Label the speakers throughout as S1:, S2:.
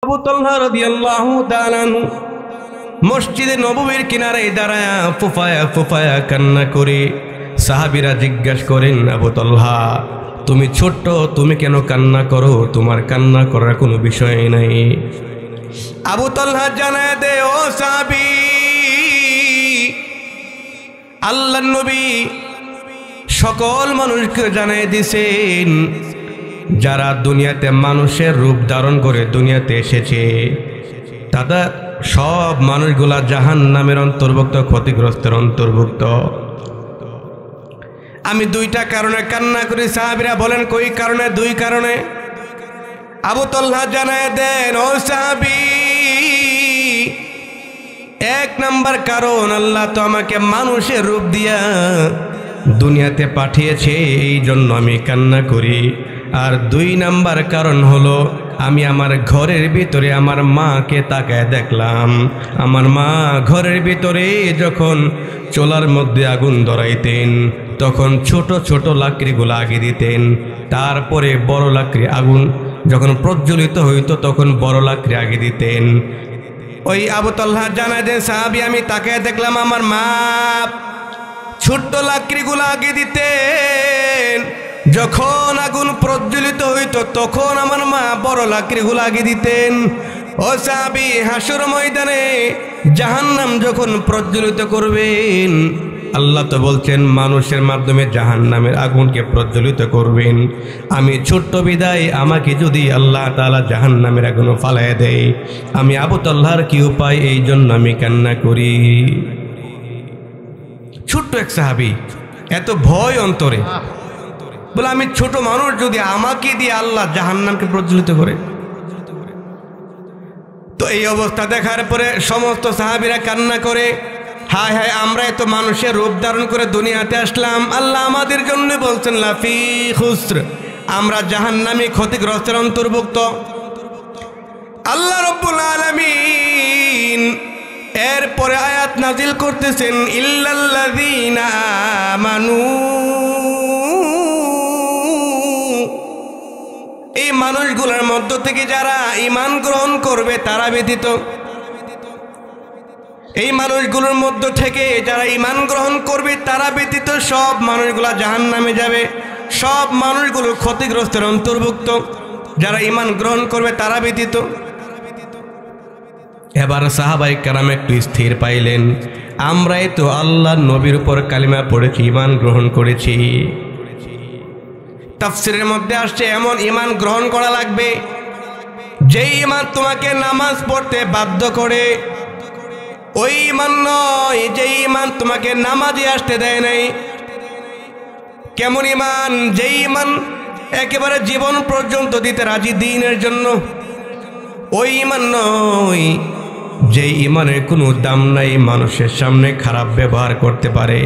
S1: আবু তালহা রাদিয়াল্লাহু তাআলা মসজিদে নববীর কিনারায় দাঁড়ায়া ফুফায়া ফুফায়া কান্না করে সাহাবীরা জিজ্ঞাসা করেন, আবু তালহা তুমি ছোট্ট, তুমি কেন কান্না করো? তোমার কান্না করার কোনো বিষয় নাই। আবু তালহা জানায় দে, ও সাহাবী, আল্লাহর নবী সকল মানুষকে জানায় দিছেন যারা দুনিয়াতে মানুষের রূপ ধারণ করে দুনিয়াতে এসেছে তারা সব মানুষগুলা জাহান্নামের অন্তর্ভুক্ত, ক্ষতিগ্রস্তের অন্তর্ভুক্ত। আমি দুইটা কারণে কান্না করি। সাহাবীরা বলেন, কই কারণে? দুই কারণে। আবু তালহা জানায় দেন, ও সাহাবী, এক নাম্বার কারণ, আল্লাহ তো আমাকে মানুষের রূপ দিয়া দুনিয়াতে পাঠিয়েছে, এই জন্য আমি কান্না করি। আর দুই নাম্বার কারণ হলো, আমি আমার ঘরের ভিতরে আমার মাকে তাকায় দেখলাম, আমার মা ঘরের ভিতরে যখন চুলার মধ্যে আগুন ধরাইতেন তখন ছোট ছোট লাকড়িগুলো আগে দিতেন, তারপরে বড় লাকড়ি আগুন যখন প্রজ্বলিত হইতো তখন বড় লাকড়ি আগে দিতেন। ওই আবু তালহা জানায় দেন, সাহাবী, আমি তাকায় দেখলাম আমার মা ছোট্ট লাকড়িগুলো আগে দিতেন, যখন আগুন প্রজ্বলিত হইতো তখন আমার মা বড় লাকড়িগুলো আগে দিতেন। ও সাহাবী, হাসর ময়দানে জাহান্নাম যখন প্রজ্বলিত করবেন, আল্লাহ তো বলছেন মানুষের মাধ্যমে জাহান্নামের আগুনকে প্রজ্বলিত করবেন। আমি ছোট্ট বিদায়, আমাকে যদি আল্লাহ তাআলা জাহান্নামের আগুন ফালায় দেয়, আমি আবু তালহার কি উপায়? এই জন্য আমি কান্না করি। ছোট্ট এক সাহাবী, এত ভয় অন্তরে, বলে আমি ছোট মানুষ, যদি আমাকে দিয়ে আল্লাহ জাহান্নামকে প্রজ্বলিত করে। তো এই অবস্থা দেখার পরে সমস্ত সাহাবীরা কান্না করে, হায় হায়, আমরা এত মানুষের রূপ ধারণ করে দুনিয়াতে আসলাম, আল্লাহ আমাদের জন্য বলছেন লাফি খুসর, আমরা জাহান্নামী ক্ষতিগ্রস্তের অন্তর্ভুক্ত। আল্লাহ রাব্বুল আলামিন এরপরে আয়াত নাজিল করতেছেন, ইল্লাল্লাযীনা আমানু, এই মানুষগুলোর মধ্য থেকে যারা ঈমান গ্রহণ করবে তারা ব্যতীত, এই মানুষগুলোর মধ্য থেকে যারা ঈমান গ্রহণ করবে তারা ব্যতীত সব মানুষগুলা জাহান্নামে যাবে, সব মানুষগুলো ক্ষতিগ্রস্তের অন্তর্ভুক্ত, যারা ঈমান গ্রহণ করবে তারা ব্যতীত। এবার সাহাবায়ে কেরাম একটু স্থির পাইলেন, আমরাই তো আল্লাহর নবীর উপর কালিমা পড়েছি, ঈমান গ্রহণ করেছি। তাফসীরের মধ্যে আসছে এমন ঈমান গ্রহণ করা লাগবে যেই ঈমান তোমাকে নামাজ পড়তে বাধ্য করে, ওই ঈমান নয় যে ঈমান তোমাকে নামাজে আসতে দেয় নাই। কেমন ঈমান? যে ঈমান একেবারে জীবন পর্যন্ত দিতে রাজি দ্বীনের জন্য, ওই ঈমান নয় যে ঈমানের কোনো দাম নাই, মানুষের সামনে খারাপ ব্যবহার করতে পারে,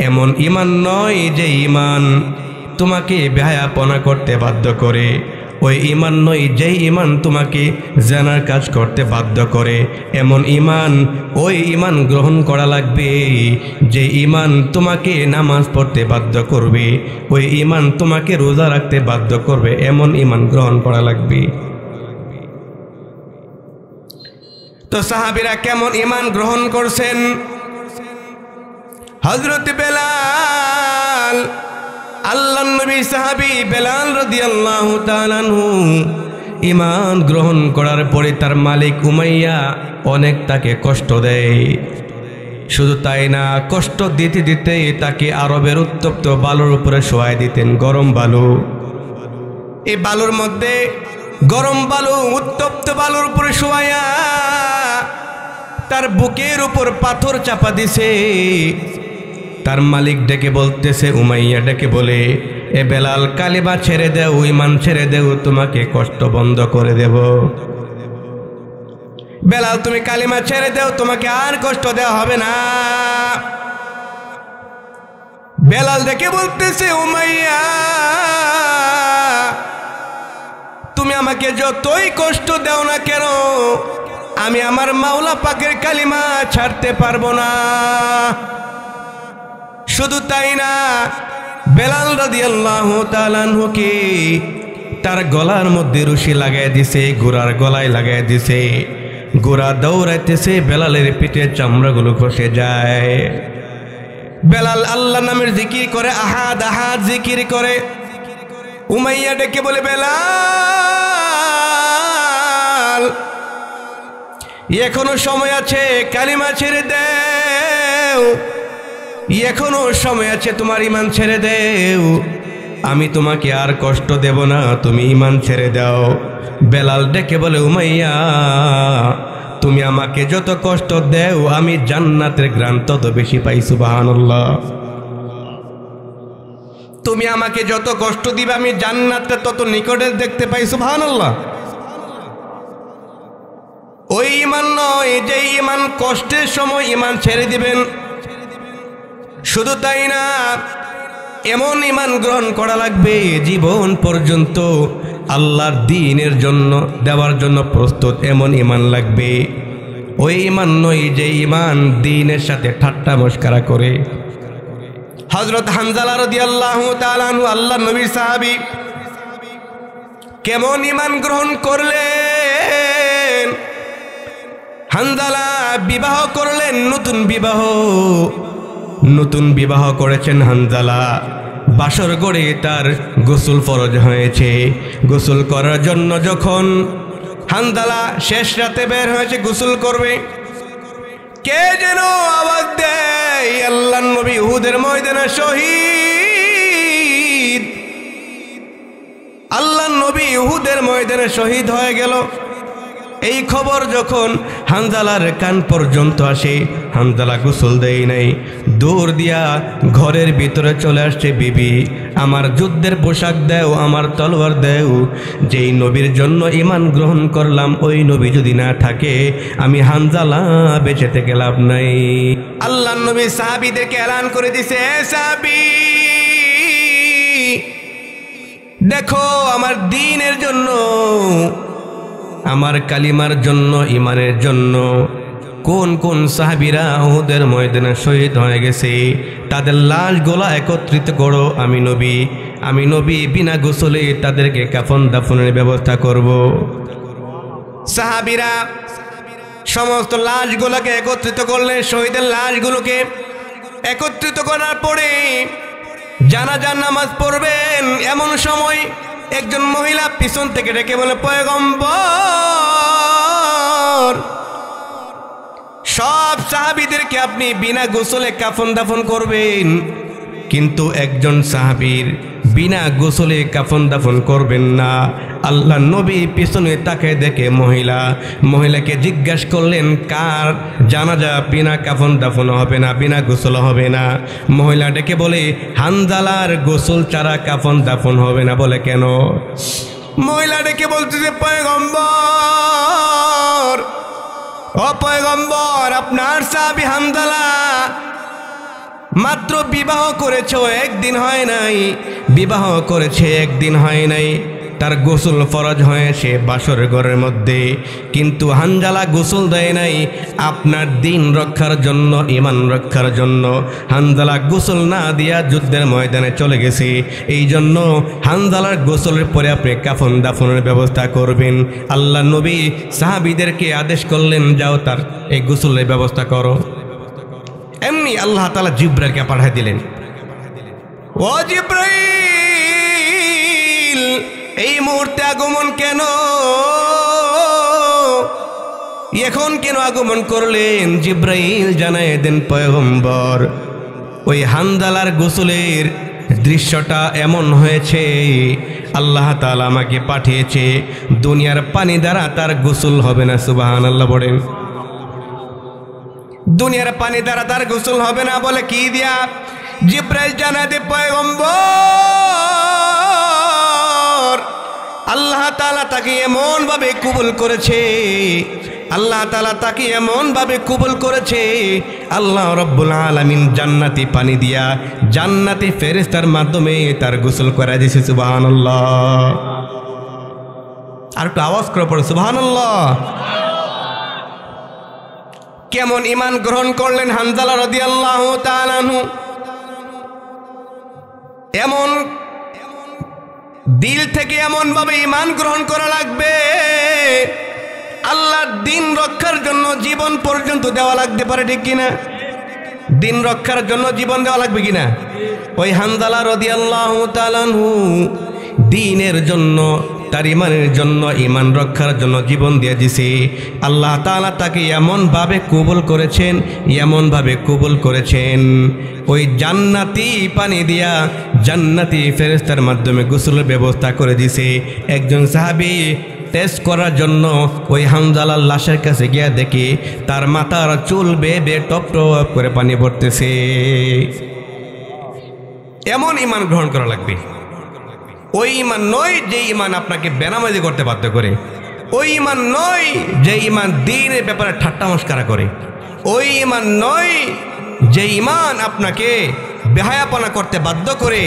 S1: এমন ঈমান নয় যে ঈমান তোমাকে বেহায়াপনা করতে বাধ্য করে, ওই ঈমান নয় যেই ঈমান তোমাকে জানার কাজ করতে বাধ্য করে, এমন ঈমান, ওই ঈমান গ্রহণ করা লাগবে যে ঈমান তোমাকে নামাজ পড়তে বাধ্য করবে, ওই ঈমান তোমাকে রোজা রাখতে বাধ্য করবে, এমন ঈমান গ্রহণ করা লাগবে। তো সাহাবীরা কেমন ঈমান গ্রহণ করছেন? হযরত বেলাল, আল্লাহর নবী সাহাবী বেলাল রাদিয়াল্লাহু তাআলা আনহু ঈমান গ্রহণ করার পরে তার মালিক উমাইয়া অনেক তাকে কষ্ট দেয়। শুধু তাই না, কষ্ট দিতে দিতে তাকে আরবের উত্তপ্ত বালুর উপরে শোয়াই দিতেন, গরম বালু। এই বালুর মধ্যে গরম বালু, উত্তপ্ত বালুর উপরে শোয়াইয়া তার বুকের উপর পাথর চাপা দিছে। তার মালিক ডেকে বলতেছে, উমাইয়া ডেকে বলে, এ বেলাল, কালিমা ছেড়ে দেও, ঈমান ছেড়ে দেও, তোমাকে কষ্ট বন্ধ করে দেব। বেলাল, তুমি কালিমা ছেড়ে দেও, তোমাকে আর কষ্ট দেওয়া হবে না। বেলাল ডেকে বলতেছে, উমাইয়া, তুমি আমাকে যতই কষ্ট দাও না কেন, আমি আমার মাওলা পাকের কালিমা ছাড়তে পারবো না। শুধু তাই না, বেলাল রাদিয়াল্লাহু তাআলা আনহুকে তার গলার মধ্যে রশি লাগাই দিছে, ঘোড়ার গলায় লাগাই দিছে। ঘোড়া দৌড়াইতেছে, বেলালের পিঠের চামড়াগুলো খসে যায়। বেলাল আল্লাহ নামের জিকির করে, আহাদ আহাদ জিকির করে। উমাইয়া ডেকে বলে, বেলাল এখনো সময় আছে, কালিমা ছেড়ে দেও, এখনো সময় আছে, তোমার ঈমান ছেড়ে দেও, আমি তোমাকে আর কষ্ট দেব না, তুমি ঈমান ছেড়ে দাও। বেলাল ডেকে বলে, উমাইয়া তুমি আমাকে যত কষ্ট দেও আমি জান্নাতের ঘ্রাণ তত বেশি পাই। সুবহানাল্লাহ। তুমি আমাকে যত কষ্ট দিবে আমি জান্নাতটা তত নিকটে দেখতে পাই। সুবহানাল্লাহ। ওই ঈমান নয় যে ঈমান কষ্টের সময় ঈমান ছেড়ে দিবেন। শুধু তাই না, এমন ঈমান গ্রহণ করা লাগবে জীবন পর্যন্ত আল্লাহর দ্বীনের জন্য দেওয়ার জন্য প্রস্তুত, এমন ঈমান লাগবে। ওই ঈমান নয় যে ঈমান দ্বীনের সাথে ঠাট্টা মশকরা করে। হযরত হানজালা রাদিয়াল্লাহু তাআলা আনহু আল্লাহর নবীর সাহাবী, কেমন ঈমান গ্রহণ করলেন। হানজালা বিবাহ করলেন, নতুন বিবাহ করেছেন হানজালা। বাসর গড়ে তার গোসল ফরজ হয়েছে। গোসল করার জন্য যখন হানজালা শেষ রাতে বের হয়েছে গোসল করবে, কে যেন আওয়াজ দেয়, আল্লাহর নবী উহুদের ময়দানে শহীদ। আল্লাহর নবী উহুদের ময়দানে শহীদ হয়ে গেল। এই খবর যখন হানজালার কান পর্যন্ত আসে, হানজালা গোসল দেয় নাই, দৌড় দিয়া ঘরের ভিতরে চলে আসছে, বিবি আমার যুদ্ধের পোশাক দেও, আমার তলোয়ার দেও, যেই নবীর জন্য ঈমান গ্রহণ করলাম ওই নবী যদি না থাকে আমি হানজালা বেঁচে থেকে লাভ নাই। আল্লাহর নবী সাহাবীদেরকে এলান করে দিছে, সাহাবী দেখো আমার দ্বীনের জন্য, আমার কালিমার জন্য, ঈমানের জন্য কোন কোন সাহাবীরা উহুদের ময়দানে শহীদ হয়ে গেছে, তাদের লাশগুলো একত্রিত করো। আমি নবী বিনা গোসলে তাদেরকে কাফন দাফনের ব্যবস্থা করব। সাহাবীরা সমস্ত লাশগুলোকে একত্রিত করলেন। শহীদের লাশগুলোকে একত্রিত করার পরে জানাজার নামাজ পড়বেন। এমন সময় একজন মহিলা পিছন থেকে ডেকে বলে, পয়গম্বর সব সাহাবীদেরকে আপনি বিনা গোসলে কাফন দাফন করবেন, কিন্তু একজন সাহাবীর বিনা গোসলে কাফন দাফন করবেন না। আল্লাহ নবী পিছনে তাকে দেখে মহিলাকে জিজ্ঞাসা করলেন, কার জানাজা বিনা কাফন দাফন হবে না, বিনা গোসল হবে না? মহিলা ডেকে বলে, হানজালার গোসল ছাড়া কাফন দাফন হবে না। বলে কেন? মহিলা ডেকে বলতেছে, পয়গম্বর ও পয়গম্বর আপনার সাহাবী হানজালা মাত্র বিবাহ করেছে, একদিন হয় নাই, বিবাহ করেছে একদিন হয় নাই, তার গোসল ফরজ হয়েছে বাসর ঘরের মধ্যে, কিন্তু হানজালা গোসল দেয় নাই আপনার দ্বীন রক্ষার জন্য, ঈমান রক্ষার জন্য। হানজালা গোসল না দিয়া যুদ্ধের ময়দানে চলে গেছে, এই জন্য হানজালার গোসলের পরে আপনি কাফন দাফনের ব্যবস্থা করবেন। আল্লাহ নবী সাহাবীদেরকে আদেশ করলেন, যাও তার এই গোসলের ব্যবস্থা করো। এমনি আল্লাহ তাআলা জিবরাইলকে পাঠিয়ে দিলেন। ও জিবরাইল এই মুহূর্তে আগমন কেন, এখন কেন আগমন করলেন? জিবরাইল জানায় দেন, পয়গম্বর ওই হানজালার গোসলের দৃশ্যটা এমন হয়েছে, আল্লাহ তাআলা আমাকে পাঠিয়েছে, দুনিয়ার পানি দ্বারা তার গোসল হবে না। সুবহানাল্লাহ বলেন। দুনিয়ার পানি দ্বারা তার গোসল হবে না। বলে কি দিয়া? জিবরাইল জানায় দে, পয়গম্বর আল্লাহ তাআলা তাকে এমন ভাবে কবুল করেছে, আল্লাহ তাআলা তাকে এমন ভাবে কবুল করেছে, আল্লাহ রাব্বুল আলামিন জান্নাতি পানি দিয়া জান্নাতি ফেরেশতার মাধ্যমে তার গোসল করা দিয়েছে। সুবহানাল্লাহ। আর একটু আওয়াজ করে পড়ো, সুবহানাল্লাহ। কেমন ঈমান গ্রহণ করলেন হানজালা রাদিয়াল্লাহু তাআলা আনহু। এমন দিল থেকে এমন ভাবে ঈমান গ্রহণ করা লাগবে, আল্লাহর দ্বীন রক্ষার জন্য জীবন পর্যন্ত দেওয়া লাগতে পারে, ঠিক কিনা? দ্বীন রক্ষার জন্য জীবন দেওয়া লাগবে কিনা? ওই হানজালা রাদিয়াল্লাহু তাআলা আনহু দ্বীনের জন্য, তার ঈমানের জন্য, ঈমান রক্ষার জন্য জীবন দিয়ে দিছে। আল্লাহ তাআলা তাকে এমনভাবে কবুল করেছেন, এমনভাবে কবুল করেছেন, ওই জান্নাতি পানি দিয়া জান্নাতি ফেরেশতার মাধ্যমে গোসলের ব্যবস্থা করে দিছে। একজন সাহাবী টেস্ট করার জন্য ওই হানজালার লাশের কাছে গিয়া দেখি তার মাথার চুল বেয়ে বেয়ে টপ টপ করে পানি পড়তেছে। এমন ঈমান গ্রহণ করা লাগবে। ওই ঈমান নয় যে ঈমান আপনাকে বেনামাজি করতে বাধ্য করে, ওই ঈমান নয় যে ঈমান দ্বীনের ব্যাপারে ঠাট্টা মস্করা করে, ওই ঈমান নয় যে ঈমান আপনাকে বেহায়াপনা করতে বাধ্য করে,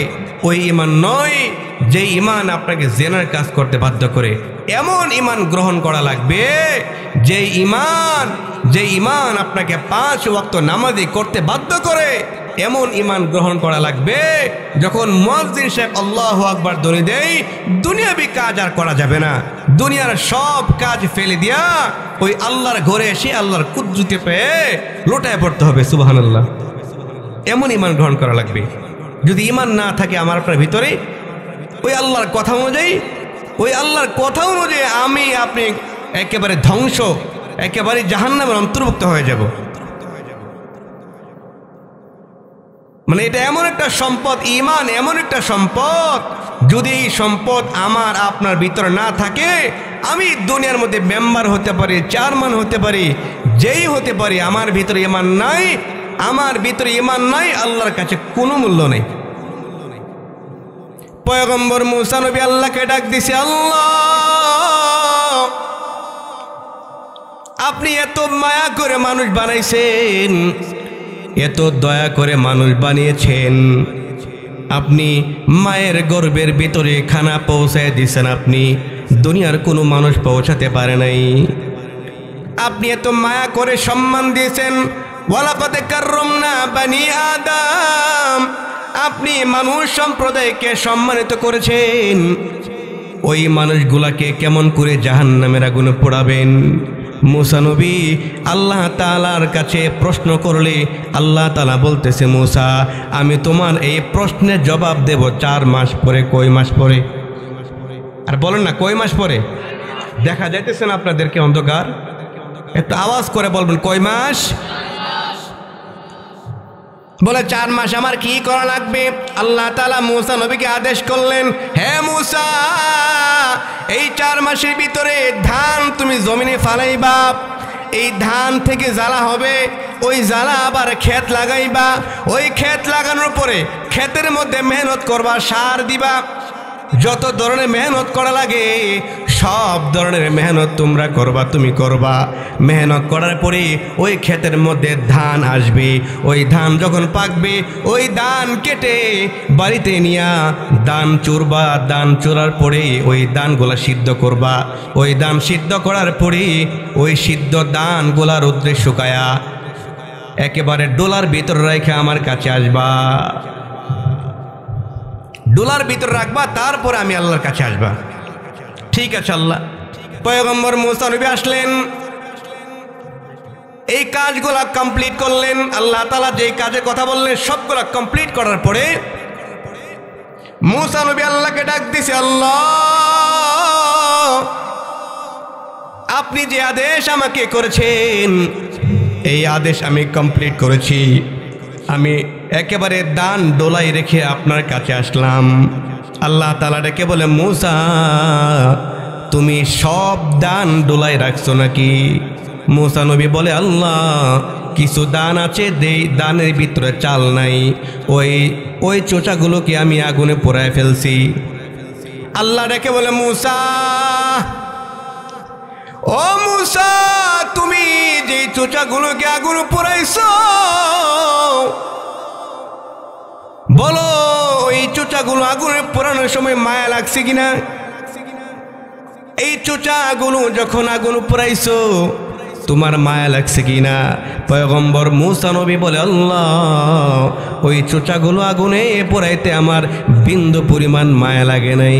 S1: ওই ঈমান নয় যে ঈমান আপনাকে জিনার কাজ করতে বাধ্য করে। এমন ঈমান গ্রহণ করা লাগবে যে ঈমান আপনাকে 5 ওয়াক্ত নামাজি করতে বাধ্য করে। এমন ঈমান গ্রহণ করা লাগবে যখন মুয়াজ্জিন সাহেব আল্লাহু আকবার ধ্বনি দেয়, দুনিয়াবি কাজ আর করা যাবে না, দুনিয়ার সব কাজ ফেলে দিয়া ওই আল্লাহর ঘরে এসে আল্লাহর কুদরতে পেয়ে লোটায় পড়তে হবে, সুবহানাল্লাহ। এমন ঈমান গ্রহণ করা লাগবে। যদি ঈমান না থাকে আমার আপনার ভিতরে, ওই আল্লাহর কথা অনুযায়ী আমি আপনি একেবারে ধ্বংস, একেবারে জাহান্নামের অন্তর্ভুক্ত হয়ে যাব। মানে এটা এমন একটা সম্পদ, ঈমান এমন একটা সম্পদ, যদি এই সম্পদ আমার আপনার ভিতরে না থাকে, আমি দুনিয়ার মধ্যে মেম্বার হতে পারি, চেয়ারম্যান হতে পারি, যেই হতে পারি, আমার ভিতরে ঈমান নাই, আল্লাহর কাছে কোনো মূল্য নেই। পয়গম্বর মুসা নবী আল্লাহকে ডাক দিছে, আল্লাহ আপনি এত মায়া করে মানুষ বানাইছেন, এত দয়া করে মানুষ বানিয়েছেন, আপনি মায়ের গর্ভের ভিতরে খানা পৌঁছায় দিয়েছেন, আপনি দুনিয়ার কোনো মানুষ পৌঁছাতে পারে নাই। আপনি এত মায়া করে সম্মান দিয়েছেন, ওয়ালাকাদ কাররামনা বানি আদম, আপনি মানুষ সম্প্রদায়কে সম্মানিত করেছেন, ওই মানুষগুলাকে কেমন করে জাহান্নামের আগুনে পোড়াবেন? মুসা নবী আল্লাহ তাআলার কাছে প্রশ্ন করলে আল্লাহ তাআলা বলতেছে, মুসা আমি তোমার এই প্রশ্নের জবাব দেব 4 মাস পরে। কয় মাস পরে? আর বলেন না কয় মাস পরে? দেখা যাইতেছে না আপনাদেরকে অন্ধকার? একটু আওয়াজ করে বলবেন, কয় মাস? বলে 4 মাস। আমার কি করা লাগবে? আল্লাহ তাআলা মুসা নবীকে আদেশ করলেন, হে মুসা এই 4 মাসের ভিতরে ধান তুমি জমিনে ফালাইবা, এই ধান থেকে জ্বালা হবে, ওই জ্বালা আবার ক্ষেত লাগাইবা, ওই ক্ষেত লাগানোর পরে ক্ষেতের মধ্যে মেহনত করবা, সার দিবা, যত ধরনের মেহনত করা লাগে সব ধরনের মেহনত তোমরা করবা, তুমি করবা। মেহনত করার পরে ওই ক্ষেতের মধ্যে ধান আসবে, ওই ধান যখন পাকবে ওই ধান কেটে বাড়িতে নিয়া ধান চুরবা, ধান চুরার পরে ওই ধানগুলা সিদ্ধ করবা, ওই ধান সিদ্ধ করার পরে ওই সিদ্ধ ধানগুলা রৌদ্রে শুকায়া একেবারে ডোলার ভিতর রেখে আমার কাছে আসবা, ডোলার ভিতর রাখবা, তারপরে আমি আল্লাহর কাছে আসবা। ঠিক আছে আল্লাহ। পয়গম্বর মুসা নবী আসলেন, এই কাজগুলা কমপ্লিট করলেন। আল্লাহ তাআলা যে কাজের কথা বললেন সবগুলা কমপ্লিট করার পরে মুসা নবী আল্লাহকে ডাক দিছে, আল্লাহ আপনি যে আদেশ আমাকে করেছেন এই আদেশ আমি কমপ্লিট করেছি, আমি একেবারে দান ডোলাই রেখে আপনার কাছে আসলাম। আল্লাহ তাআলা ডেকে বলে, মুসা তুমি সব দান ডোলাই রাখছো নাকি? মুসা নবী বলে, আল্লাহ কিছু দান আছে, দানের ভিতরে চাল নাই, ওই চোচাগুলোকে আমি আগুনে পোড়ায় ফেলছি। আল্লাহ ডেকে বলে, মুসা ও মুসা তুমি যে চোচাগুলোকে আগুনে পোড়াইছো বলো এই চোচাগুলো আগুনে পোড়ানোর সময় মায়া লাগছে কিনা? এই চোচাগুলো যখন আগুন পোড়াইছো তোমার মায়া লাগছে কিনা? পয়গম্বর মুসা নবী বলে, আল্লাহ, ওই চোচাগুলো আগুনে পোড়াইতে আমার বিন্দু পরিমাণ মায়া লাগে নাই।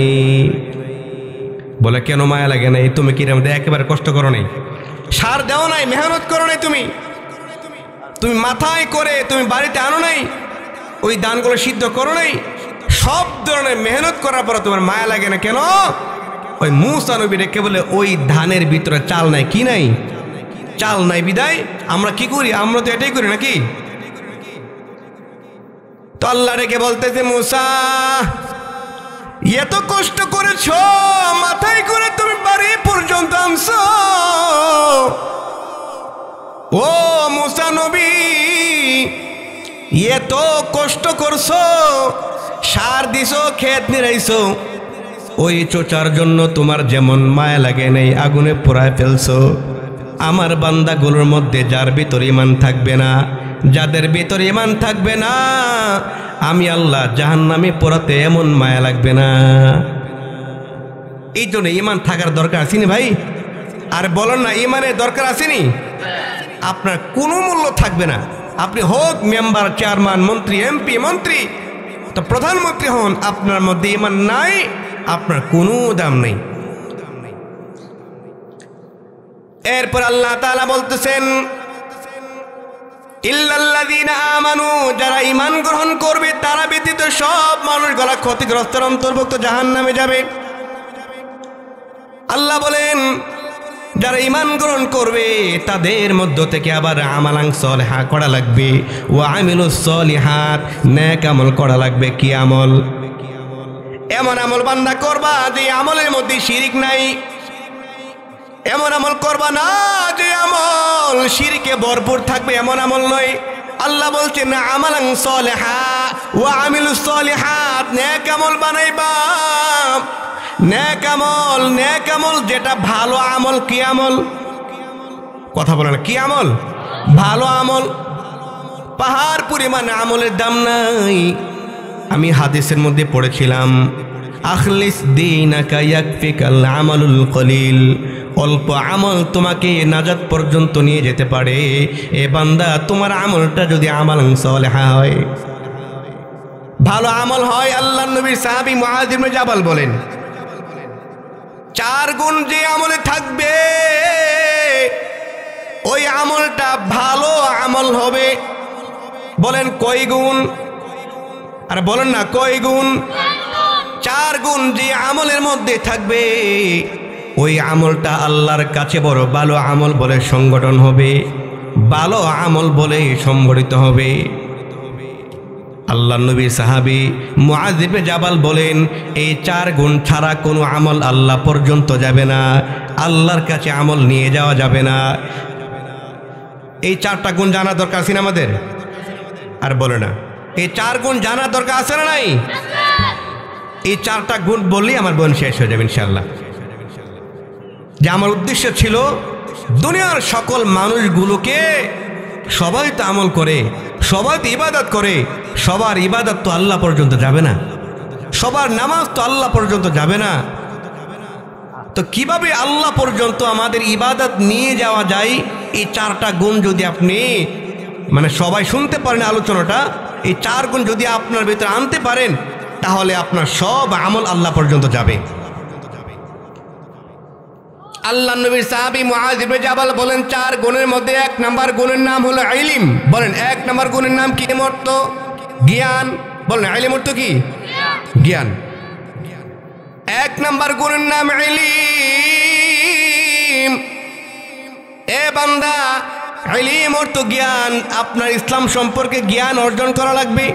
S1: বলে, কেন মায়া লাগে নাই? তুমি কি একেবারে কষ্ট করো নাই, সার দেও নাই, মেহনত করো নাই, তুমি মাথায় করে তুমি বাড়িতে আনো নাই, ওই ধানগুলো সিদ্ধ করো নাই, সব ধরনের মেহনত করার পর তোমার মায়া লাগে না কেন? ওই মুসা নবী ডেকে বলে, ওই ধানের ভিতরে চাল নাই। কি নাই? চাল নাই। বিদায় আমরা কি করি? আমরা তো এটাই করি নাকি? তো আল্লাহ ডেকে বলতেছে, মুসা, এত কষ্ট করেছ, মাথায় করে তুমি বাড়ি পর্যন্ত আনছো। ও মুসা নবী, এত কষ্ট করছো, সার দিছো, ক্ষেত নিরাইছো, ওই চোচার জন্য তোমার যেমন মায়া লাগে নাই, আগুনে পোড়ায় ফেলছো। আমার বান্দাগুলোর মধ্যে যার ভিতর ঈমান থাকবে না, যাদের ভিতর ঈমান থাকবে না, আমি আল্লাহ জাহান্নামে পোড়াতে এমন মায়া লাগবে না। এই জন্য ঈমান থাকার দরকার আসেনি ভাই? আর বলেন না, ঈমানের দরকার আসেনি? আপনার কোনো মূল্য থাকবে না। আপনি হোক মেম্বার, চেয়ারম্যান, মন্ত্রী, এমপি, মন্ত্রী, তো প্রধানমন্ত্রী হন, আপনার মধ্যে ঈমান নাই, আপনার কোনো দাম নেই। এরপর আল্লাহ তাআলা বলতেছেন, ইল্লাল্লাযীনা আমানু, যারা ঈমান গ্রহণ করবে তারা ব্যতীত সব মানুষগুলো ক্ষতিগ্রস্তের অন্তর্ভুক্ত, জাহান্নামে যাবে। আল্লাহ বলেন, যারা ঈমান গ্রহণ করবে তাদের মধ্য থেকে আবার আমালান সলিহা করা লাগবে, ওয়া আমিলুস সলিহাত, নেক আমল করা লাগবে। কি আমল? এমন আমল বান্দা করবা যে আমলের মধ্যে শিরিক নাই। এমন আমল করবা না যে আমল শিরকে ভরপুর থাকবে, এমন আমল নয়। আল্লাহ বলছেন, আমালান সলিহা ওয়া আমিলুস সলিহাত, নেক আমল বানাইবা। নেক আমল যেটা ভালো আমল। কি আমল? কথা বলে না, কি আমল? ভালো আমল। পাহাড় পরিমাণ আমলের দাম নাই। আমি হাদিসের মধ্যে পড়েছিলাম, আখলিস দীনাকা ইয়াকফিকাল আমালুল কলিল, অল্প আমল তোমাকে নাজাত পর্যন্ত নিয়ে যেতে পারে। এ বান্দা, তোমার আমলটা যদি আমালান সলিহা হয়, ভালো আমল হয়। আল্লাহর নবী সাহাবী মুআয ইবনে জাবাল বলেন, 4 গুণ যে আমলে থাকবে ওই আমলটা ভালো আমল হবে। বলেন কয় গুণ? আর বলেন না কয় গুণ? 4 গুণ যে আমলের মধ্যে থাকবে ওই আমলটা আল্লাহর কাছে বড় ভালো আমল বলে সংগঠন হবে, ভালো আমল বলে সংগঠিত হবে। আল্লাহ নবী সাহাবী মুআয ইবনে জাবাল বলেন, এই 4 গুণ ছাড়া কোনো আমল আল্লাহ পর্যন্ত যাবে না, আল্লাহর কাছে আমল নিয়ে যাওয়া যাবে না। এই 4টা গুণ জানা দরকার আছে না আমাদের? আর বলে না, এই 4 গুণ জানা দরকার আছে না নাই? এই 4টা গুণ বললেই আমার বোন শেষ হয়ে যাবে ইনশাআল্লাহ। যে আমার উদ্দেশ্য ছিল দুনিয়ার সকল মানুষগুলোকে, সবাই তো আমল করে, সবাই তো ইবাদত করে, সবার ইবাদত তো আল্লাহ পর্যন্ত যাবে না, সবার নামাজ তো আল্লাহ পর্যন্ত যাবে না। তো কিভাবে আল্লাহ পর্যন্ত আমাদের ইবাদত নিয়ে যাওয়া যায়? এই 4টা গুণ যদি আপনি সবাই শুনতে পারেন আলোচনাটা, এই 4 গুণ যদি আপনার ভিতরে আনতে পারেন, তাহলে আপনার সব আমল আল্লাহ পর্যন্ত যাবে। আল্লাহ নবীর সাহাবী মুআয ইবনে জাবাল বলেন, 4 গুণের মধ্যে 1 নম্বর গুণের নাম হলো ইলম। বলেন 1 নম্বর গুণের নাম কি? অর্থ জ্ঞান। বলেন ইলম অর্থ কি? জ্ঞান। 1 নম্বর গুণের নাম ইলম। এ বান্দা, ইলম অর্থ জ্ঞান। আপনার ইসলাম সম্পর্কে জ্ঞান অর্জন করা লাগবে।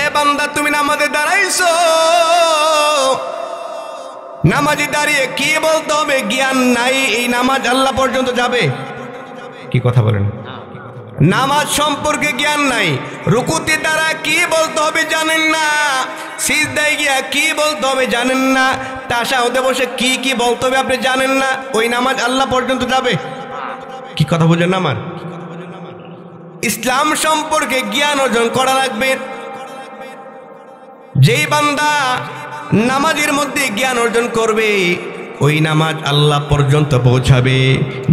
S1: এ বান্দা, তুমি নামাজে দাঁড়াইছো, নামাজে দাঁড়িয়ে কি বলতে হবে? জ্ঞান নাই, এই নামাজ আল্লাহ পর্যন্ত যাবে? কি কথা বলেন? নামাজ সম্পর্কে জ্ঞান নাই। রুকুতে দ্বারা কি বলতে হবে জানেন না, সিজদায় গিয়া কি বলতে হবে জানেন না, তাশাহুদে বসে কি কি বলতে হবে আপনি জানেন না, ওই নামাজ আল্লাহ পর্যন্ত যাবে? কি কথা বলেন আমার? ইসলাম সম্পর্কে জ্ঞান অর্জন করা লাগবে। যেই বান্দা নামাজের মধ্যে জ্ঞান অর্জন করবে, ওই নামাজ আল্লাহ পর্যন্ত পৌঁছাবে।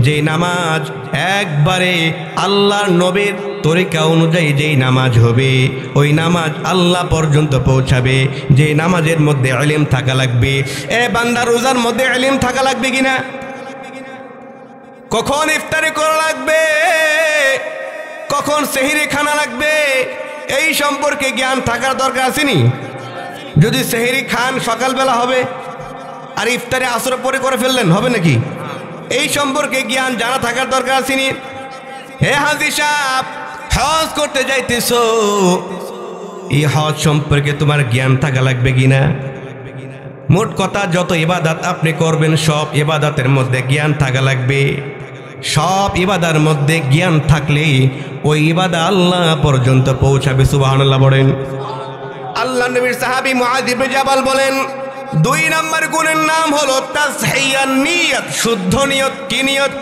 S1: যে নামাজ একবারে আল্লাহর নবীর তরিকা অনুযায়ী যেই নামাজ হবে ওই নামাজ আল্লাহ পর্যন্ত পৌঁছাবে। যে নামাজের মধ্যে ইলম থাকা লাগবে। এ বান্দা, রোজার মধ্যে ইলম থাকা লাগবে কিনা? কখন ইফতারি করা লাগবে, কখন সেহরি খানা লাগবে, এই সম্পর্কে জ্ঞান থাকার দরকার আসেনি? যদি সেহরি খান সকালবেলা হবে আর ইফতারে আসরের পরে করে ফেললেন, হবে নাকি? এই সম্পর্কে জ্ঞান জানা থাকার দরকার আসেনি? হে হাজী সাহেব, হজ করতে যাইতেছো, এই হজ সম্পর্কে তোমার জ্ঞান থাকা লাগবে কিনা? মোট কথা, যত ইবাদত আপনি করবেন সব ইবাদতের মধ্যে জ্ঞান থাকা লাগবে। সব ইবাদার মধ্যে জ্ঞান থাকলে ওই ইবাদত আল্লাহ পর্যন্ত পৌঁছাবে। সুবহানাল্লাহ বলেন। আল্লাহ নবীর সাহাবী মুআয ইবনে জাবাল বলেন, 2 নম্বর গুণের নাম হলো তাসহিয়ান নিয়ত, শুদ্ধ নিয়ত। কি নিয়ত?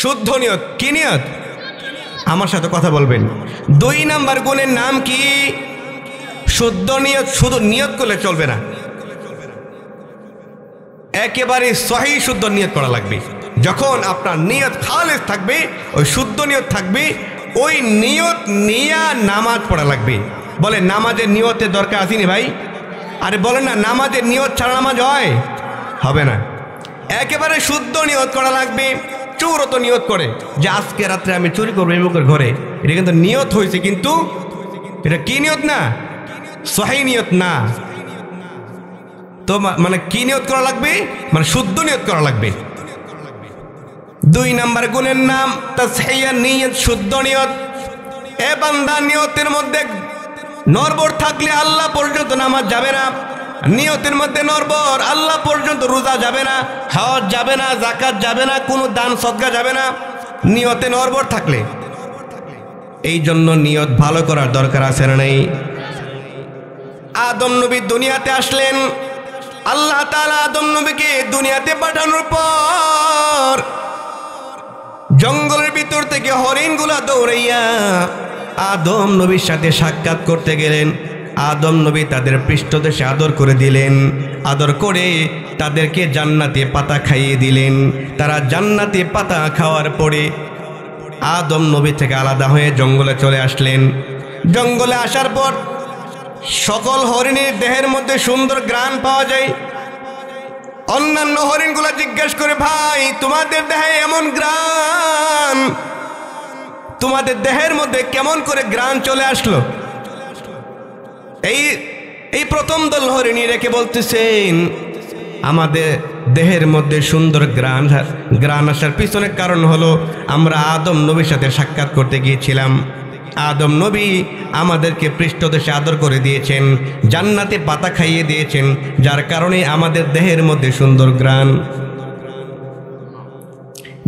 S1: শুদ্ধ নিয়ত। কি নিয়ত? আমার সাথে কথা বলবেন। 2 নম্বর গুণের নাম কি? শুদ্ধ নিয়ত। শুধু নিয়ত করলে চলবে না, একেবারে সহি শুদ্ধ নিয়ত করা লাগবে। যখন আপনার নিয়ত খালেস থাকবে, ওই শুদ্ধ নিয়ত থাকবে, ওই নিয়ত নিয়ে নামাজ পড়া লাগবে। বলে নামাজের নিয়তের দরকার আসেনি ভাই? আরে বলেন না, নামাজের নিয়ত ছাড়া নামাজ হয়? হবে না। একেবারে শুদ্ধ নিয়ত করা লাগবে। চোরও তো নিয়ত করে যে আজকে রাত্রে আমি চুরি করবো এমুকের ঘরে, এটা কিন্তু নিয়ত হয়েছে, কিন্তু এটা কি নিয়ত না, সহি নিয়ত না। তো মানে কি নিয়ত করা লাগবে? মানে শুদ্ধ নিয়ত করা লাগবে। 2 নম্বর গুণের নাম তাসহিয়ান নিয়ত, শুদ্ধ নিয়ত। এ বান্দা, নিয়তের মধ্যে নড়বড় থাকলে আল্লাহ পর্যন্ত নামাজ যাবে না। নিয়তের মধ্যে নড়বড়, আল্লাহ পর্যন্ত রোজা যাবে না, হজ যাবে না, যাকাত যাবে না, কোনো দান সদকা যাবে না, নিয়তে নড়বড় থাকলে। এই জন্য নিয়ত ভালো করার দরকার আছে না নেই? আদম নবী দুনিয়াতে আসলেন। আল্লাহ তাআলা আদম নবীকে দুনিয়াতে পাঠানোর পর জঙ্গলের ভিতর থেকে হরিণগুলা দৌড়াইয়া আদম নবীর সাথে সাক্ষাৎ করতে গেলেন। আদম নবী তাদের পৃষ্ঠদেশে আদর করে দিলেন। আদর করে তাদেরকে জান্নাতি পাতা খাইয়ে দিলেন। তারা জান্নাতি পাতা খাওয়ার পরে আদম নবী থেকে আলাদা হয়ে জঙ্গলে চলে আসলেন। জঙ্গলে আসার পর সকল হরিণের দেহের মধ্যে সুন্দর ঘ্রাণ পাওয়া যায়। অন্যান্য হরিণগুলা জিজ্ঞেস করে, ভাই তোমাদের দেহে এমন ঘ্রাণ, তোমাদের দেহের মধ্যে কেমন করে ঘ্রাণ চলে আসলো? এই প্রথম দল হরিণী রেখে বলতেছেন, আমাদের দেহের মধ্যে সুন্দর ঘ্রাণ আসার পিছনে কারণ হলো আমরা আদম নবীর সাথে সাক্ষাৎ করতে গিয়েছিলাম। আদম নবী আমাদেরকে পৃষ্ঠদেশে আদর করে দিয়েছেন, জান্নাতে পাতা খাইয়ে দিয়েছেন, যার কারণে আমাদের দেহের মধ্যে সুন্দর ঘ্রাণ।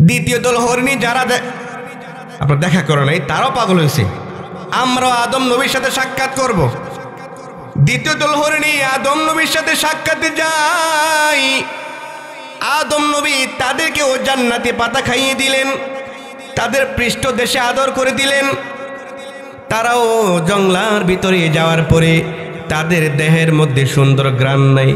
S1: দ্বিতীয় দল হরিণী, যারা আপনার দেখা করে নাই, তারাও পাগল হয়েছে, আমরা আদম নবীর সাথে সাক্ষাৎ করব। দ্বিতীয় দল হরিণী আদম নবীর সাথে সাক্ষাতে যায়। আদম নবী তাদেরকেও জান্নাতে পাতা খাইয়ে দিলেন, তাদের পৃষ্ঠদেশে আদর করে দিলেন। তারাও জঙ্গলার ভিতরে যাওয়ার পরে তাদের দেহের মধ্যে সুন্দর ঘ্রাণ নাই,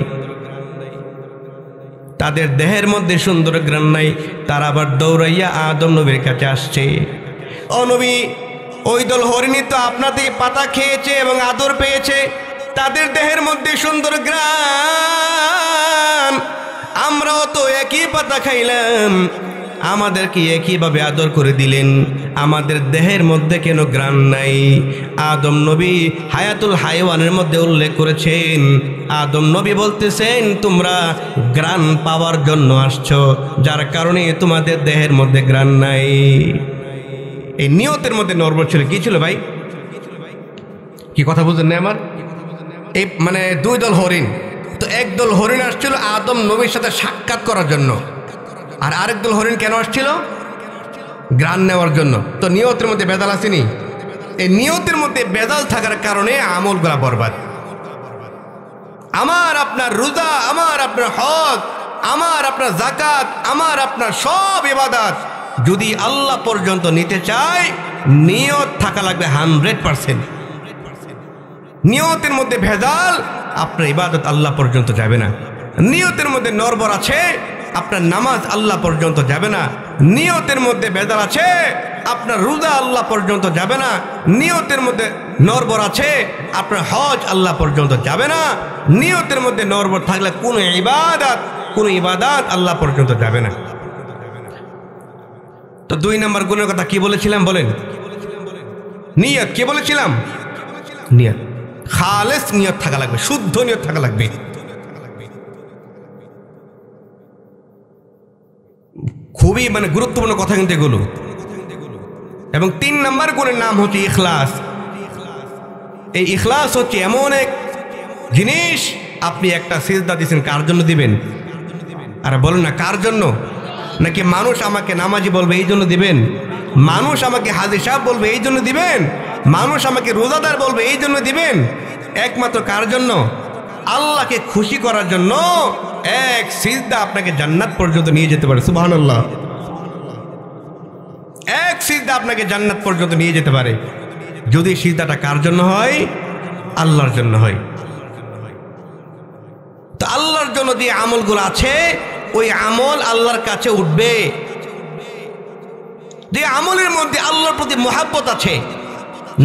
S1: তাদের দেহের মধ্যে সুন্দর ঘ্রাণ নাই। তারা আবার দৌড়াইয়া আদম নবীর কাছে আসছে, ও নবী, ওই দল হরিণী তো আপনার থেকে পাতা খেয়েছে এবং আদর পেয়েছে, তাদের দেহের মধ্যে সুন্দর ঘ্রাণ, আমরাও তো একই পাতা খাইলাম, আমাদেরকে একইভাবে আদর করে দিলেন, আমাদের দেহের মধ্যে কেন ঘ্রাণ নাই? আদম নবী হায়াতুল হাইওয়ানের মধ্যে উল্লেখ করেছেন। আদম নবী বলতেছেন, তোমরা ঘ্রাণ পাওয়ার জন্য আসছো, যার কারণে তোমাদের দেহের মধ্যে ঘ্রাণ নাই। এই নিয়তের মধ্যে নড়বড় ছিল। কি ছিল ভাই? কি কথা বুঝলেন না আমার? এই মানে 2 দল হরিণ। তো এক দল হরিণ আসছিল আদম নবীর সাথে সাক্ষাৎ করার জন্য, আর আরেক দল হরিণ কেন আসছিল? ঘ্রাণ নেওয়ার জন্য। তো নিয়তের মধ্যে বেদাল আসেনি? এই নিয়তের মধ্যে বেদাল থাকার কারণে আমলগুলা বরবাদ। আমার আপনার রোজা, আমার আপনার হজ, আমার আপনার যাকাত, আমার আপনার সব ইবাদত যদি আল্লাহ পর্যন্ত নিতে চায়, নিয়ত থাকা লাগবে 100%। নিয়তের মধ্যে ভেজাল, আপনার ইবাদত আল্লাহ পর্যন্ত যাবে না। নিয়তের মধ্যে নড়বড় আছে, আপনার নামাজ আল্লাহ পর্যন্ত যাবে না। নিয়তের মধ্যে বেদাল আছে, আপনার রোজা আল্লাহ পর্যন্ত যাবে না। নিয়তের মধ্যে নড়বড় আছে, আপনার হজ আল্লাহ পর্যন্ত যাবে না। নিয়তের মধ্যে নড়বড় থাকলে কোনো ইবাদত আল্লাহ পর্যন্ত যাবে না। তো 2 নম্বর গুণের কথা কি বলেছিলাম বলেন? নিয়ত। কি বলেছিলাম? নিয়ত। খালেস নিয়ত থাকা লাগবে, শুদ্ধ নিয়ত থাকা লাগবে। খুবই গুরুত্বপূর্ণ কথা কিন্তু এগুলো। এবং 3 নম্বর গুণের নাম হচ্ছে ইখলাস। এই ইখলাস হচ্ছে এমন এক জিনিস, আপনি একটা সিজদা দিয়েছেন, কার জন্য দিবেন? আর বলেন না কার জন্য? নাকি মানুষ আমাকে নামাজি বলবে এই জন্য দিবেন? মানুষ আমাকে হাজী সাহেব বলবে এই জন্য দিবেন? মানুষ আমাকে রোজাদার বলবে এই জন্য দিবেন? একমাত্র কার জন্য? আল্লাহকে খুশি করার জন্য। এক সিজদা আপনাকে জান্নাত পর্যন্ত নিয়ে যেতে পারে। সুবহানাল্লাহ। এক সিজদা আপনাকে জান্নাত পর্যন্ত নিয়ে যেতে পারে, যদি সিজদাটা কার জন্য হয়? আল্লাহর জন্য হয়। তো আল্লাহর জন্য যে আমলগুলো আছে, ওই আমল আল্লাহর কাছে উঠবে। যে আমলের মধ্যে আল্লাহর প্রতি মহাব্বত আছে,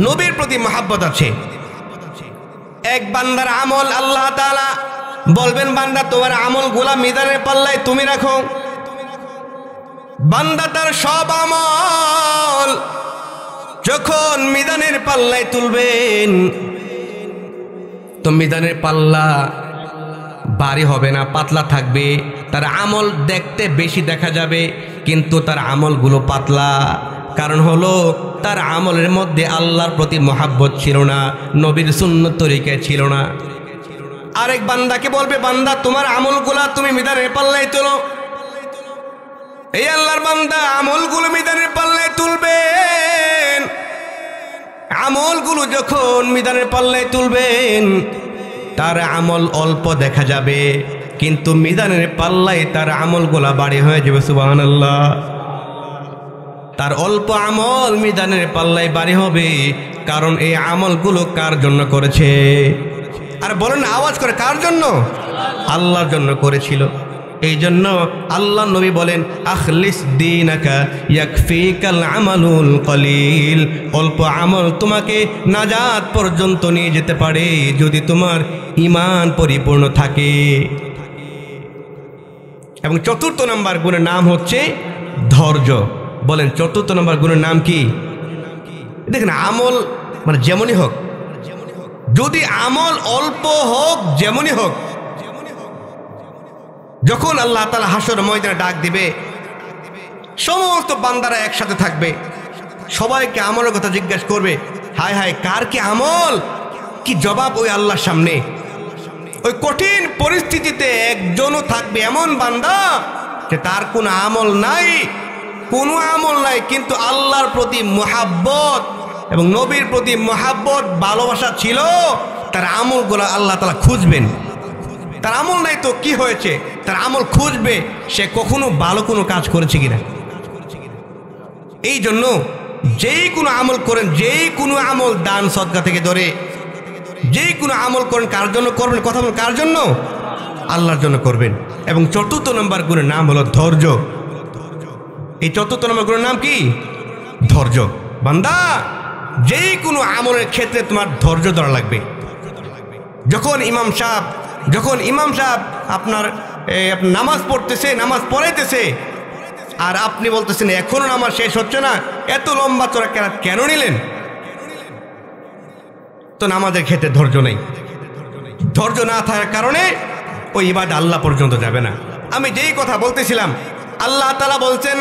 S1: নবীর প্রতি মহাব্বত আছে। এক বান্দার আমল আল্লাহ তাআলা বলবেন, বান্দা তোমার আমলগুলা মিজানের পাল্লায় তুমি রাখো। বান্দা তার সব আমল যখন মিজানের পাল্লায় তুলবেন, তো মিজানের পাল্লা ভারী হবে না, পাতলা থাকবে। তার আমল দেখতে বেশি দেখা যাবে, কিন্তু তার আমলগুলো পাতলা। কারণ হলো তার আমলের মধ্যে আল্লাহর প্রতি মহাব্বত ছিল না, নবীর সুন্নত তরিকায় ছিল না। আরেক বান্দাকে বলবে, বান্দা তোমার আমলগুলা তুমি মিজানের পাল্লায় তোলো। এই আল্লাহর বান্দা আমলগুলো মিজানের পাল্লায় তুলবেন। আমলগুলো যখন মিজানের পাল্লায় তুলবেন, তার আমল অল্প দেখা যাবে, কিন্তু মিজানের পাল্লায় তার আমলগুলা বাড়ি হয়ে যাবে। সুবহানাল্লাহ। তার অল্প আমল মিজানের পাল্লায় বাড়ি হবে, কারণ এই আমলগুলো কার জন্য করেছে? আর বলেন আওয়াজ করে, কার জন্য? আল্লাহর জন্য করেছিল। এই জন্য আল্লাহ নবী বলেন, আখলিস দীনাকা ইয়াকফিকাল আমালুল কলিল। অল্প আমল তোমাকে নাজাত পর্যন্ত নিয়ে যেতে পারে, যদি তোমার ঈমান পরিপূর্ণ থাকে। এবং 4th নম্বর গুণের নাম হচ্ছে ধৈর্য। বলেন 4th নম্বর গুণের নাম কি? দেখেন, আমল যেমনই হোক, যদি আমল অল্প হোক, যেমনই হোক, যখন আল্লাহ তাআলা হাসর ময়দানে ডাক দিবে, সমস্ত বান্দারা একসাথে থাকবে, সবাইকে আমলের কথা জিজ্ঞাসা করবে। হায় হায়, কার কি আমল? কি জবাব ওই আল্লাহর সামনে? ওই কঠিন পরিস্থিতিতে একজনও থাকবে এমন বান্দা যে তার কোনো আমল নাই, কোনো আমল নাই, কিন্তু আল্লাহর প্রতি মুহাব্বত এবং নবীর প্রতি মুহাব্বত, ভালোবাসা ছিল। তার আমলগুলো আল্লাহ তাআলা খুঁজবেন। তার আমল নাই তো কি হয়েছে, তার আমল খুঁজবে সে কখনো ভালো কোনো কাজ করেছে কিনা। এই জন্য যেই কোনো আমল করেন, যেই কোনো আমল, দান সদকা থেকে ধরে যেই কোনো আমল করেন, কার জন্য করবেন? কথা বলেন, কার জন্য? আল্লাহর জন্য করবেন। এবং 4th নম্বর গুণের নাম হলো ধৈর্য। এই 4th নম্বর গুণের নাম কি? ধৈর্য। বান্দা, যেই কোনো আমলের ক্ষেত্রে তোমার ধৈর্য ধরা লাগবে। যখন ইমাম সাহেব আপনার নামাজ পড়তেছে, নামাজ পড়াইতেছে, আর আপনি বলতেছেন এখনো নামাজ শেষ হচ্ছে না, এত লম্বা চড়া কেন নিলেন? তো নামাজের ক্ষেত্রে ধৈর্য নেই। ধৈর্য না থাকার কারণে ওই ইবাদত আল্লাহ পর্যন্ত যাবে না। আমি যেই কথা বলতেছিলাম, আল্লাহ তাআলা বলছেন,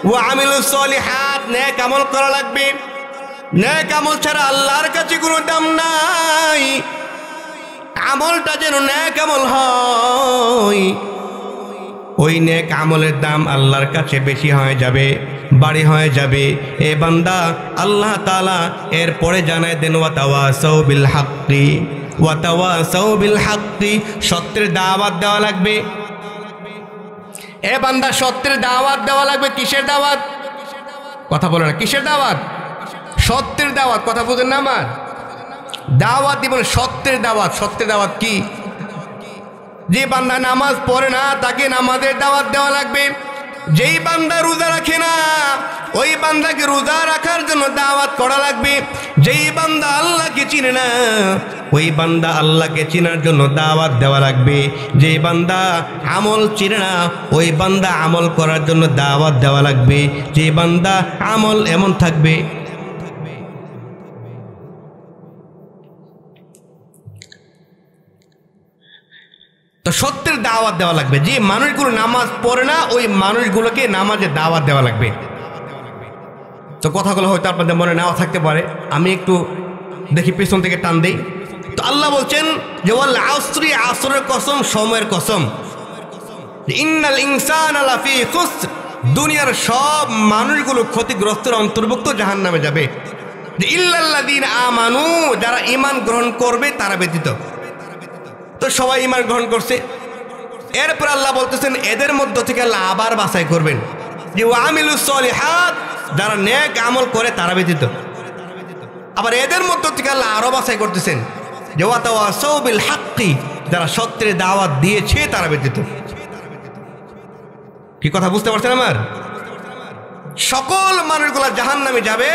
S1: ওয়া আমিলুস সলিহাত, নেক আমল করা লাগবে। নেক আমল ছাড়া আল্লাহর কাছে কোনো দাম নাই। আমলটা যেন নেক আমল হয়, ওই নেক আমলের দাম আল্লাহর কাছে বেশি হয়ে যাবে, বাড়ি হয়ে যাবে। এ বান্দা, আল্লাহ তাআলা এরপরে জানায় দেন, ওয়াতাওয়াসাউ বিল হাক্কি, ওয়াতাওয়াসাউ বিল হাক্কি, সত্যের দাওয়াত দেওয়া লাগবে। এ বান্দা, সত্যের দাওয়াত দেওয়া লাগবে। কিসের দাওয়াত? কথা বলে না, কিসের দাওয়াত? সত্যের দাওয়াত। কথা বুঝেন না আমার? দাওয়াত দিব, সত্যের দাওয়াত। সত্যের দাওয়াত কি? যে বান্দা নামাজ পড়ে না তাকে নামাজের দাওয়াত দেওয়া লাগবে। যেই বান্দা রোজা রাখে না ওই বান্দাকে রোজা রাখার জন্য দাওয়াত করা লাগবে। যেই বান্দা আল্লাহকে চিনে না ওই বান্দা আল্লাহকে চিনার জন্য দাওয়াত দেওয়া লাগবে। যেই বান্দা আমল চিনে না ওই বান্দা আমল করার জন্য দাওয়াত দেওয়া লাগবে। যে বান্দা আমল এমন থাকবে তো সত্যের দাওয়াত দেওয়া লাগবে। যে মানুষগুলো নামাজ পড়ে না ওই মানুষগুলোকে নামাজের দাওয়াত দেওয়া লাগবে। তো কথাগুলো হয়তো আপনাদের মনে নাও থাকতে পারে, আমি একটু দেখি পেছন থেকে টান দেই। তো আল্লাহ বলছেন যে ওয়াল আসরি, আসরের কসম, সময়ের কসম, ইন্নাল ইনসানা লাফি খুসর, দুনিয়ার সব মানুষগুলো ক্ষতিগ্রস্তের অন্তর্ভুক্ত, জাহান্নামে যাবে। ইল্লাল্লাযীনা আমানু, যারা ঈমান গ্রহণ করবে তারা ব্যতীত। তো সবাই ঈমান গ্রহণ করছে। এরপর আল্লাহ বলতেছেন এদের মধ্য থেকে আল্লাহ আবার বাছাই করবেন যে ওয়া আমিলুস সলিহাত, যারা নেক আমল করে তারা ব্যতীত। আবার এদের মধ্য থেকে আল্লাহ আরো বাছাই করতেছেন যে ওয়া তাওয়াসাউ বিল হাক্কি, যারা সত্যের দাওয়াত দিয়েছে তারা ব্যতীত। কি কথা বুঝতে পারছেন আমার? সকল মানুষগুলো জাহান্নামে যাবে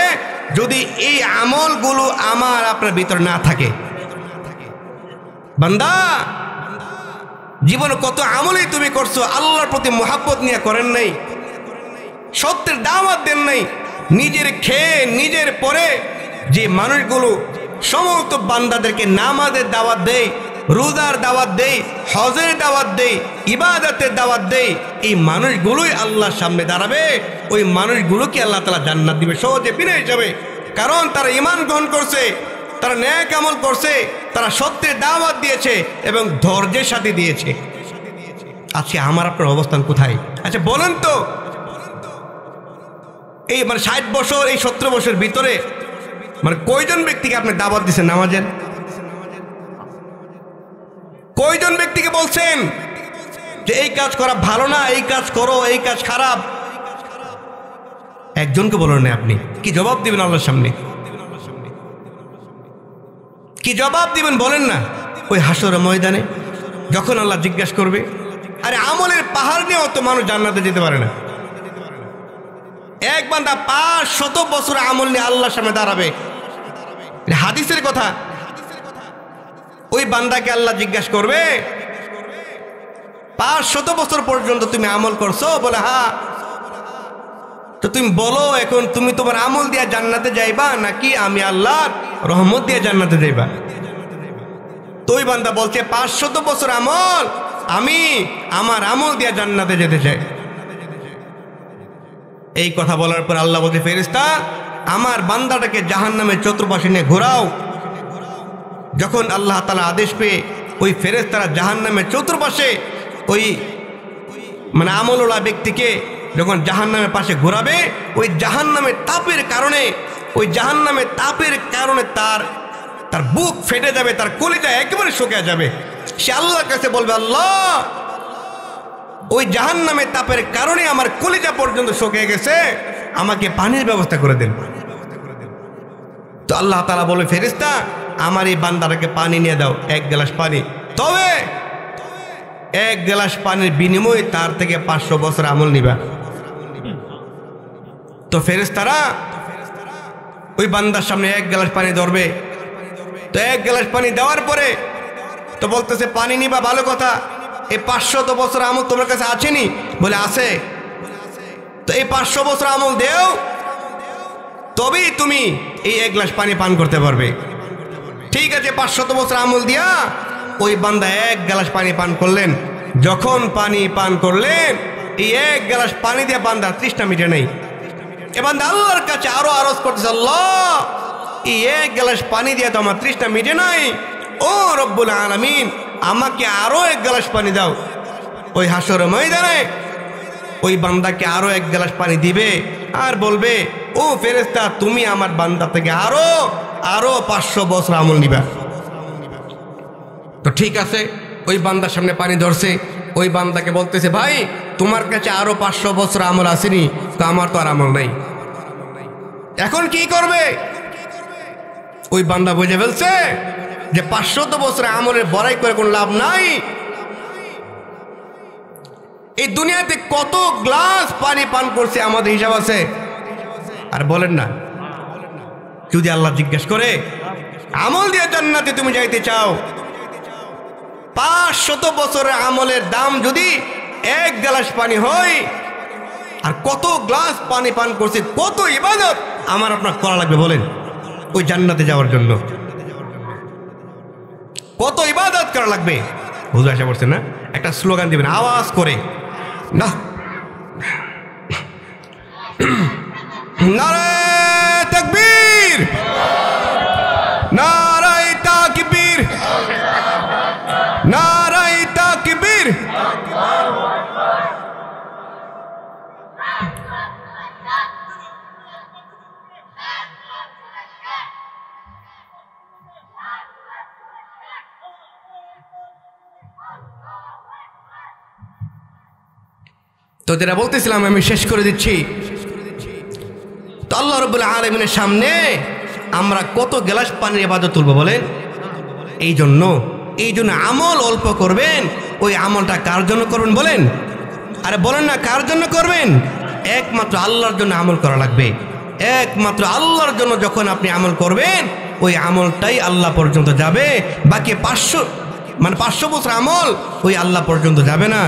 S1: যদি এই আমলগুলো আমার আপনার ভিতর না থাকে। বান্দা, জীবনে কত আমলই তুমি করছো, আল্লাহর প্রতি মুহাব্বত নিয়ে করেন নাই, সত্যের দাওয়াত দেন নাই। নিজের খেয়ে নিজের পরে যে মানুষগুলো সমস্ত বান্দাদেরকে নামাজের দাওয়াত দেয়, রোজার দাওয়াত দেয়, হজের দাওয়াত দেয়, ইবাদতের দাওয়াত দেয়, এই মানুষগুলোই আল্লাহর সামনে দাঁড়াবে। ওই মানুষগুলোকে আল্লাহ তাআলা জান্নাত দিবে সহজে বিনা হিসাবে। কারণ তারা ঈমান গ্রহণ করছে, তারা নেক আমল করছে, তারা সত্যের দাওয়াত দিয়েছে এবং ধৈর্যের সাথে দিয়েছে। আজকে আমার আপনার অবস্থান কোথায়? আচ্ছা বলেন তো, এই 60 বছর, এই 17 বছর ভিতরে কয়জন ব্যক্তিকে আপনি দাওয়াত দিচ্ছেন নামাজের? কয়জন ব্যক্তিকে বলছেন যে এই কাজ করা ভালো না, এই কাজ করো, এই কাজ খারাপ? একজনকে বলেন না। আপনি কি জবাব দিবেন আল্লাহর সামনে? কি জবাব দিবেন বলেন না? ওই হাসরের ময়দানে যখন আল্লাহ জিজ্ঞাসা করবে, আরে আমলের পাহাড় নিয়েও তো মানুষ জান্নাতে যেতে পারে না। এক বান্দা 500 বছর আমল নিয়ে আল্লাহর সামনে দাঁড়াবে, হাদিসের কথা। ওই বান্দাকে আল্লাহ জিজ্ঞাসা করবে 500 বছর পর্যন্ত তুমি আমল করছো? বলে হ্যাঁ। তো তুমি বলো এখন তুমি তোমার আমল দিয়ে জান্নাতে যাইবা নাকি আমি আল্লাহর রহমত দিয়ে জান্নাতে যাইবা? তো ওই বান্দা বলছে 500 বছর আমল, আমি আমার আমল দিয়ে জান্নাতে যেতে চাই। এই কথা বলার পর আল্লাহ বলছে, ফেরেশতা আমার বান্দাটাকে জাহান্নামের চতুর্পাশে নিয়ে ঘোরাও। যখন আল্লাহ তাআলা আদেশ পেয়ে ওই ফেরেশতারা জাহান্নামের চতুর্পাশে ওই আমলওয়ালা ব্যক্তিকে যখন জাহান্নামের পাশে ঘোরাবে, ওই জাহান্নামের তাপের কারণে, ওই জাহান্নামের তাপের কারণে তার বুক ফেটে যাবে, তার কলিজা একেবারে শুকিয়ে যাবে। সে আল্লাহর কাছে বলবে, আল্লাহ ওই জাহান্নামের তাপের কারণে আমার কলিজা পর্যন্ত শুকিয়ে গেছে, আমাকে পানির ব্যবস্থা করে দেন। তো আল্লাহ তাআলা বলে, ফেরেশতা আমার এই বান্দাটাকে পানি নিয়ে দাও, 1 গ্লাস পানি। তবে 1 গ্লাস পানির বিনিময়ে তার থেকে 500 বছর আমল নিবা। তো ফেরেশতারা ওই বান্দার সামনে 1 গ্লাস পানি ধরবে। তো 1 গ্লাস পানি দেওয়ার পরে তো বলতেছে, পানি নিবা ভালো কথা, এই 500 বছর আমল তোমার কাছে আছেনি? বলে আছে। তো এই 500 বছর আমল দেও, তবেই তুমি এই 1 গ্লাস পানি পান করতে পারবে। ঠিক আছে, 500 বছর আমল দিয়া ওই বান্দা 1 গ্লাস পানি পান করলেন। যখন পানি পান করলেন, এই 1 গ্লাস পানি দিয়ে বান্দার তৃষ্ণা মিটে নাই। এ বান্দা আল্লাহর কাছে আরো আরজ করতেছে, আল্লাহ এই 1 গ্লাস পানি দিয়ে তো আমার তৃষ্ণা মিটে নাই, ও রব্বুল আলামিন আমাকে আরো 1 গ্লাস পানি দাও। ওই হাসরের ময়দানে ওই বান্দাকে আরো 1 গ্লাস পানি দিবে আর বলবে, ও ফেরেশতা তুমি আমার বান্দা থেকে আরো 500 বছর আমল নিবা। তো ঠিক আছে, ওই বান্দার সামনে পানি ধরছে। ওই বান্দাকে বলতেছে, ভাই তোমার কাছে আরো 500 বছর আমল আসেনি, তো আমার তো আর আমল নাই, এখন কি করবে? ওই বান্দা বুঝে ফেলছে যে 500 বছর আমলের বড়াই করে কোনো লাভ নাই, এই দুনিয়াতে কত গ্লাস পানি পান করছে আমাদের হিসাব আছে? আর বলেন না, যদি আল্লাহ জিজ্ঞেস করে আমল দিয়ে জান্নাতে তুমি যাইতে চাও, 500 বছরের আমলের দাম যদি 1 গ্লাস পানি হয়, আর কত গ্লাস পানি পান করছে, কত ইবাদত আমার আপনার করা লাগবে বলেন ওই জান্নাতে যাওয়ার জন্য? কত ইবাদত করা লাগবে? হুজুর আশা করছেন না? একটা স্লোগান দিবেন আওয়াজ করে, না নারায়ে তাকবীর, নারায়ে তাকবীর, নারায়ে তাকবীর। তো যেটা বলতেছিলাম আমি শেষ করে দিচ্ছি। তো আল্লাহ রাব্বুল আলামিনের সামনে আমরা কত গ্লাস পানির ইবাদত তুলবো বলেন? এই জন্য আমল অল্প করবেন। ওই আমলটা কার জন্য করবেন বলেন? আরে বলেন না, কার জন্য করবেন? একমাত্র আল্লাহর জন্য আমল করা লাগবে। একমাত্র আল্লাহর জন্য যখন আপনি আমল করবেন, ওই আমলটাই আল্লাহ পর্যন্ত যাবে। বাকি 500 বছর আমল ওই আল্লাহ পর্যন্ত যাবে না।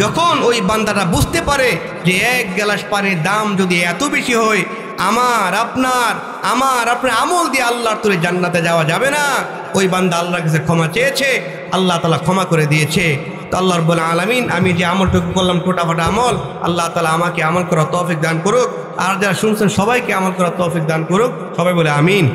S1: যখন ওই বান্দাটা বুঝতে পারে যে 1 গ্লাস পানির দাম যদি এত বেশি হয়, আমার আপনার আমল দিয়ে আল্লাহর তরে জান্নাতে যাওয়া যাবে না। ওই বান্দা আল্লাহর কাছে ক্ষমা চেয়েছে, আল্লাহ তাআলা ক্ষমা করে দিয়েছে। তো আল্লাহ রাব্বুল আলামিন আমি যে আমলটুকু করলাম টোটাফাটা আমল, আল্লাহ তাআলা আমাকে আমল করার তৌফিক দান করুক, আর যারা শুনছেন সবাইকে আমল করার তৌফিক দান করুক। সবাই বলে আমিন।